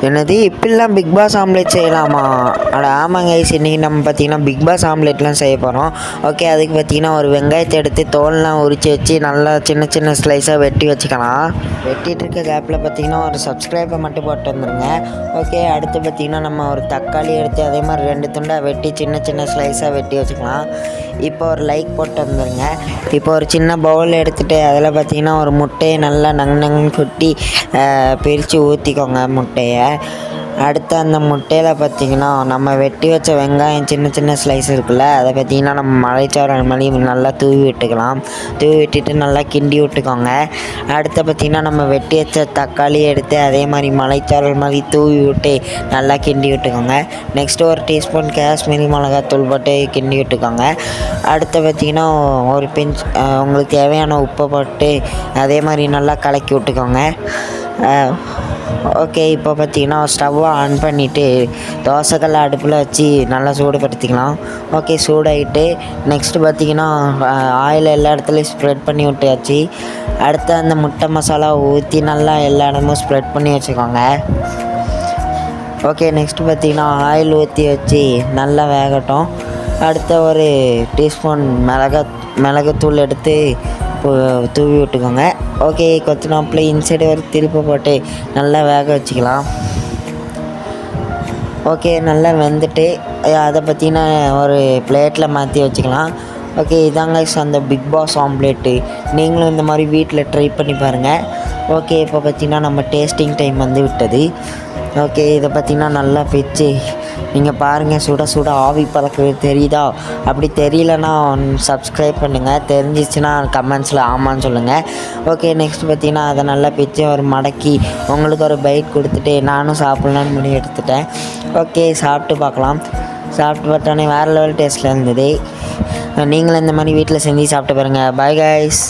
என்னது இப்படிலாம் big pass omelette செய்யலாமா? அட ஆமாங்க கைஸ், இன்றைக்கி நம்ம பார்த்திங்கன்னா பிக் பாஸ் ஆம்லேட்லாம் செய்ய போகிறோம். ஓகே, அதுக்கு பார்த்திங்கன்னா ஒரு வெங்காயத்தை எடுத்து தோல்லாம் உரித்து வச்சு நல்லா சின்ன சின்ன ஸ்லைஸாக வெட்டி வச்சுக்கலாம். வெட்டிகிட்டு இருக்க கேப்பில் பார்த்திங்கன்னா ஒரு சப்ஸ்கிரைபை மட்டும் போட்டு வந்துடுங்க. ஓகே, அடுத்து பார்த்திங்கன்னா நம்ம ஒரு தக்காளி எடுத்து அதே மாதிரி 2 துண்டாக வெட்டி சின்ன சின்ன ஸ்லைஸாக வெட்டி வச்சுக்கலாம். இப்போ ஒரு லைக் போட்டு வந்துடுங்க. இப்போ ஒரு சின்ன பவுல் எடுத்துகிட்டு அதில் பார்த்திங்கன்னா ஒரு முட்டையை நல்லா நங்குன்னு கொட்டி பிரித்து ஊற்றிக்கோங்க முட்டையை. அடுத்து அந்த முட்டையில் பார்த்திங்கன்னா நம்ம வெட்டி வச்ச வெங்காயம் சின்ன சின்ன ஸ்லைஸ் இருக்குல்ல, அதை பார்த்திங்கன்னா நம்ம மலைச்சாரல் மாதிரி நல்லா தூவி விட்டுக்கலாம். தூவி விட்டுட்டு நல்லா கிண்டி விட்டுக்கோங்க. அடுத்து பார்த்திங்கன்னா நம்ம வெட்டி வச்ச தக்காளி எடுத்து அதே மாதிரி மலைச்சாரல் மாதிரி தூவி விட்டு நல்லா கிண்டி விட்டுக்கோங்க. நெக்ஸ்ட்டு ஒரு டீஸ்பூன் காஷ்மீரி மிளகாத்தூள் போட்டு கிண்டி விட்டுக்கோங்க. அடுத்து பார்த்திங்கன்னா ஒரு பிஞ்ச் உங்களுக்கு தேவையான உப்பை போட்டு அதே மாதிரி நல்லா கலக்கி விட்டுக்கோங்க. ஓகே, இப்போ பார்த்திங்கன்னா ஸ்டவ்வை ஆன் பண்ணிவிட்டு தோசைக்கல்லை அடுப்பில் வச்சு நல்லா சூடுபடுத்திக்கலாம். ஓகே, சூடாகிட்டு நெக்ஸ்ட்டு பார்த்திங்கன்னா ஆயில் எல்லா இடத்துலையும் ஸ்ப்ரெட் பண்ணி விட்டாச்சு. அடுத்து அந்த முட்டை மசாலா ஊற்றி நல்லா எல்லா இடமும் ஸ்ப்ரெட் பண்ணி வச்சுக்கோங்க. ஓகே, நெக்ஸ்ட்டு பார்த்திங்கன்னா ஆயில் ஊற்றி வச்சு நல்லா வேகட்டும். அடுத்த ஒரு டீஸ்பூன் மிளகுத்தூள் எடுத்து தூவி விட்டுக்கோங்க. ஓகே, கொத்தினாப்பில் இன்சைடு ஒரு திருப்பி போட்டு நல்லா வேக வச்சுக்கலாம். ஓகே, நல்லா வெந்துட்டு அதை பற்றினா ஒரு பிளேட்டில் மாற்றி வச்சுக்கலாம். ஓகே, இதாங்க அந்த பிக் பாஸ் ஆம்லேட்டு. நீங்களும் இந்த மாதிரி வீட்டில் ட்ரை பண்ணி பாருங்கள். ஓகே, இப்போ பார்த்திங்கன்னா நம்ம டேஸ்டிங் டைம் வந்து விட்டது. ஓகே, இதை பார்த்திங்கன்னா நல்லா பிச்சு நீங்கள் பாருங்கள். சுட சுட ஆவி பறக்கிறது தெரியுதா? அப்படி தெரியலன்னா சப்ஸ்கிரைப் பண்ணுங்கள். தெரிஞ்சிச்சுன்னா கமெண்ட்ஸில் ஆமான்னு சொல்லுங்கள். ஓகே, நெக்ஸ்ட் பார்த்திங்கன்னா அதை நல்லா பிச்சு ஒரு மடக்கி உங்களுக்கு ஒரு பைட் கொடுத்துட்டு நானும் சாப்பிட்லான்னு முடி எடுத்துட்டேன். ஓகே, சாப்பிட்டு பார்க்கலாம். சாப்பிட்டு பார்த்தோன்னே வேறு லெவல் டேஸ்ட்டில் இருந்தது. நீங்களும் இந்த மாதிரி வீட்டில் செஞ்சு சாப்பிட்டு பாருங்கள். Bye guys.